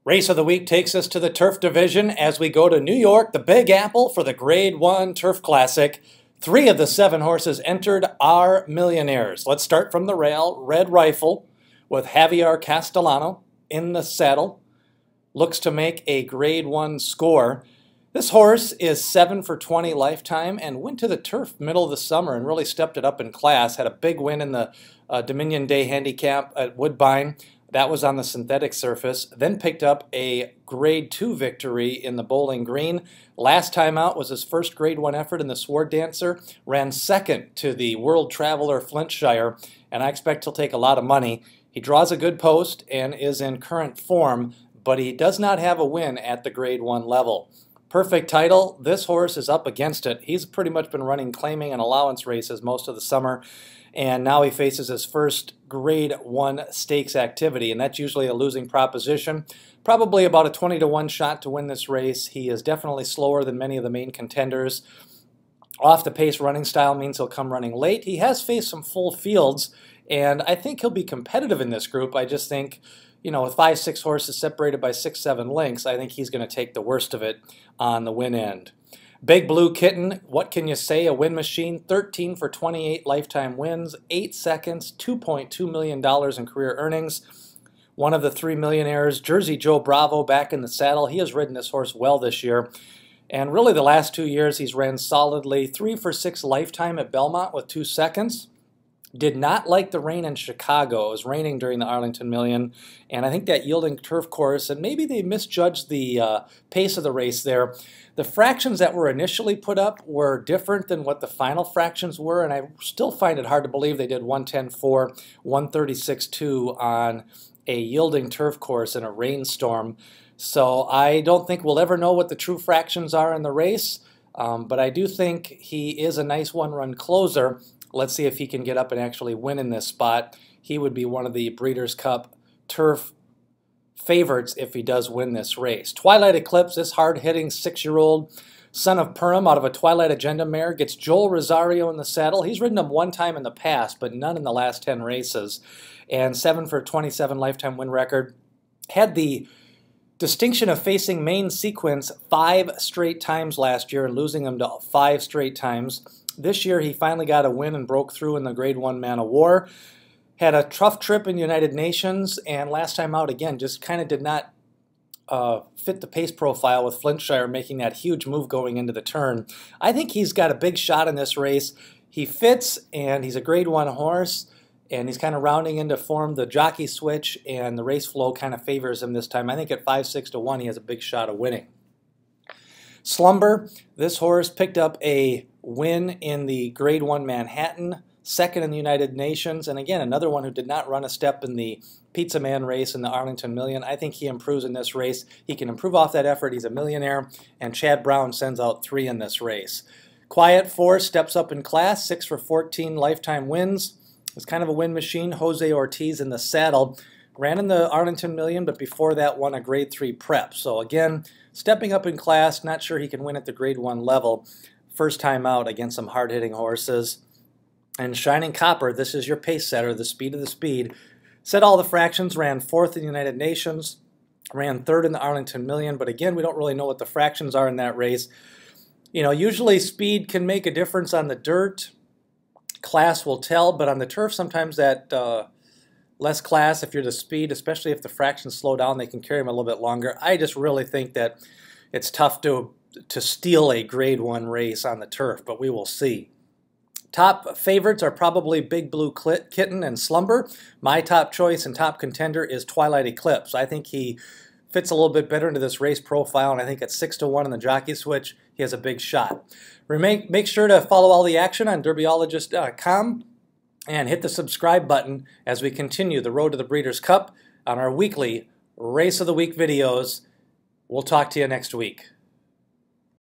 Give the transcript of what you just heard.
Race of the week takes us to the Turf Division as we go to New York, the Big Apple, for the Grade 1 Turf Classic. 3 of the 7 horses entered are millionaires. Let's start from the rail. Red Rifle with Javier Castellano in the saddle. Looks to make a Grade 1 score. This horse is 7 for 20 lifetime and went to the turf middle of the summer and really stepped it up in class. Had a big win in the Dominion Day Handicap at Woodbine. That was on the synthetic surface. Then picked up a Grade 2 victory in the Bowling Green. Last time out was his first Grade 1 effort in the Sword Dancer. Ran second to the World Traveler Flintshire, and I expect he'll take a lot of money. He draws a good post and is in current form, but he does not have a win at the Grade 1 level. Perfect title. This horse is up against it. He's pretty much been running claiming and allowance races most of the summer, and now he faces his first Grade 1 stakes activity, and that's usually a losing proposition. Probably about a 20-to-1 shot to win this race. He is definitely slower than many of the main contenders. Off the pace running style means he'll come running late. He has faced some full fields, and I think he'll be competitive in this group. I just think, you know, with 5-6 horses separated by 6-7 lengths, I think he's going to take the worst of it on the win end. Big Blue Kitten, what can you say? A win machine, 13 for 28 lifetime wins, 8 seconds, $2.2 million in career earnings. One of the 3 millionaires, Jersey Joe Bravo, back in the saddle. He has ridden this horse well this year. And really the last 2 years he's ran solidly. 3 for 6 lifetime at Belmont with 2 seconds. Did not like the rain in Chicago. It was raining during the Arlington Million, and I think that yielding turf course, and maybe they misjudged the pace of the race there. The fractions that were initially put up were different than what the final fractions were, and I still find it hard to believe they did 110.4, 136.2 on a yielding turf course in a rainstorm. So I don't think we'll ever know what the true fractions are in the race, but I do think he is a nice one-run closer. Let's see if he can get up and actually win in this spot. He would be one of the Breeders' Cup turf favorites if he does win this race. Twilight Eclipse, this hard-hitting 6-year-old son of Purim out of a Twilight Agenda mare, gets Joel Rosario in the saddle. He's ridden him one time in the past, but none in the last 10 races. And 7 for 27 lifetime win record. Had the distinction of facing main sequence 5 straight times last year and losing them to 5 straight times. This year he finally got a win and broke through in the Grade 1 Man of War. Had a tough trip in United Nations, and last time out again just kind of did not fit the pace profile with Flintshire making that huge move going into the turn. I think he's got a big shot in this race. He fits, and he's a Grade 1 horse, and he's kind of rounding into form. The jockey switch and the race flow kind of favors him this time. I think at 5-6 to 1 he has a big shot of winning. Slumber, this horse picked up a win in the Grade 1 Manhattan, second in the United Nations, and again, another one who did not run a step in the Pizza Man race in the Arlington Million. I think he improves in this race. He can improve off that effort. He's a millionaire, and Chad Brown sends out 3 in this race. Quiet Force steps up in class, 6 for 14 lifetime wins. It's kind of a win machine. Jose Ortiz in the saddle. Ran in the Arlington Million, but before that won a Grade 3 prep. So again, stepping up in class, not sure he can win at the Grade 1 level. First time out against some hard-hitting horses. And Shining Copper, this is your pace setter, the speed of the speed. Set all the fractions, ran 4th in the United Nations, ran 3rd in the Arlington Million, but again, we don't really know what the fractions are in that race. You know, usually speed can make a difference on the dirt. Class will tell, but on the turf, sometimes that less class, if you're the speed, especially if the fractions slow down, they can carry them a little bit longer. I just really think that it's tough to steal a Grade 1 race on the turf, but we will see. Top favorites are probably Big Blue Kitten and Slumber. My top choice and top contender is Twilight Eclipse. I think he fits a little bit better into this race profile, and I think at 6 to 1 in the jockey switch, he has a big shot. Make sure to follow all the action on derbyologist.com and hit the subscribe button as we continue the road to the Breeders' Cup on our weekly Race of the Week videos. We'll talk to you next week.